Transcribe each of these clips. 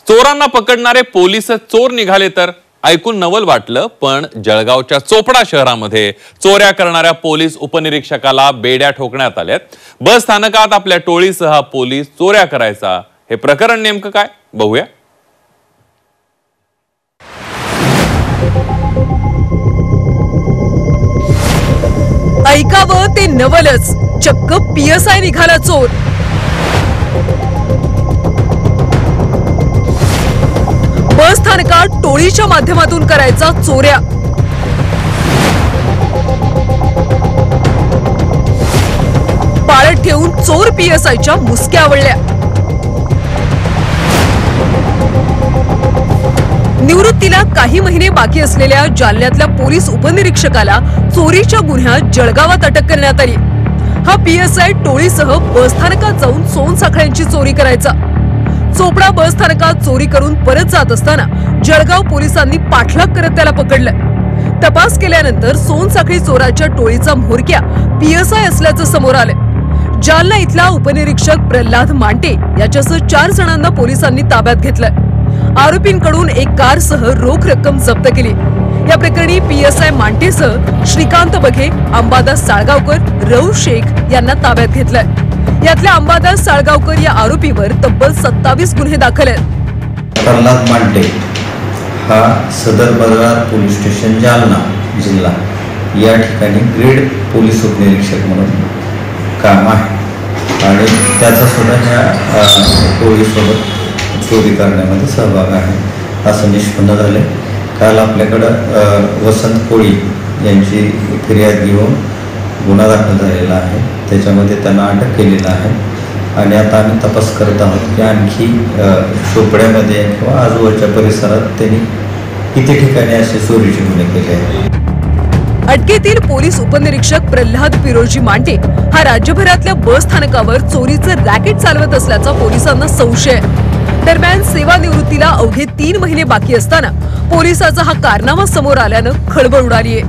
चोरांना पकडणारे पोलीस चोर निघाले तर ऐकून नवल वाटलं, पण जळगावच्या चोपडा शहरामध्ये चोऱ्या करणाऱ्या पोलीस उपनिरीक्षकाला बेड्या ठोकण्यात आल्यात। बस स्थानकात आपल्या टोळीसह पोलीस चोऱ्या करायचा। हे प्रकरण नेमकं काय बघूया। ऐकावं ते नवलच, चक्क पीएसआय निघाला चोर। बस स्थानकात टोळीच्या माध्यमातून करायचा चोऱ्या। पाळत ठेवून चोर पीएसआयच्या मुसक्या आवळल्या। निवृत्तीला काही महिने बाकी असलेल्या जालन्यातल्या पोलीस उपनिरीक्षकाला चोरीच्या गुन्ह्यात जळगावात अटक करण्यात आली। हा पीएसआय टोळीसह बस स्थानकात जाऊन सोनसाखळ्यांची चोरी करायचा। चोपडा बस स्थानकात चोरी करून परत जात असताना जळगाव पोलिसांनी पाठलाग करत त्याला पकडलं। तपास केल्यानंतर सोनसाखळी चोराच्या टोळीचा म्होरक्या पीएसआय असल्याचं समोर आलं। जालना इथला उपनिरीक्षक प्रल्हाद मांटे याच्यासह 4 जणांना पोलिसांनी ताब्यात घेतलंय। आरोपींकडून एक कारसह रोख रक्कम जप्त केली। या प्रकरणी पीएसआय मांटेसह श्रीकांत बघे, अंबादास साळगावकर, रऊफ शेख यांना ताब्यात घेतलंय। यातल्या अंबादास साळगावकर या आरोपीवर तब्बल 27 गुन्हे दाखल आहेत। प्रल्हाद मांटे हा सदर बाजार पोलीस स्टेशन जालना जिल्हा या ठिकाणी ग्रेड पोलीस उपनिरीक्षक म्हणून काम आहे आणि त्याचा सुद्धा ह्या टोळीसोबत चोरी करण्यामध्ये सहभाग आहे असं निष्पन्न झाले। काल आपल्याकडं वसंत कोळी यांची फिर्याद घेऊन गुन्हा दाखल झालेला आहे, त्याच्यामध्ये त्यांना अटक केलेला आहे आणि आता आम्ही तपास करत आहोत की आणखी चोपड्यामध्ये किंवा आजूबाजूच्या परिसरात त्यांनी किती ठिकाणी असे चोरीचे गुन्हे केले आहेत। अटकेतील पोलीस उपनिरीक्षक प्रल्हाद पिरोजी मांटे हा राज्यभरातल्या बस स्थानकावर चोरीचं रॅकेट चालवत असल्याचा पोलिसांना संशय आहे। दरम्यान सेवानिवृत्तीला अवघे 3 महिने बाकी असताना पोलिसाचा हा कारनामा समोर आल्यानं खळबळ उडालीये।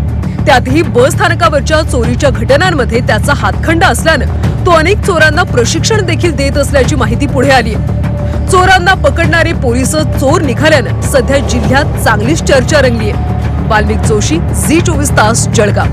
त्यातही बस स्थानकावरच्या चोरीच्या घटनांमध्ये त्याचा हातखंडा असल्यानं तो अनेक चोरांना प्रशिक्षण देखील देत असल्याची माहिती पुढे आली आहे। चोरांना पकडणारे पोलीस चोर निघाल्यानं सध्या जिल्ह्यात चांगलीच चर्चा रंगली आहे। वाल्मिक जोशी, झी24 तास, जळगाव।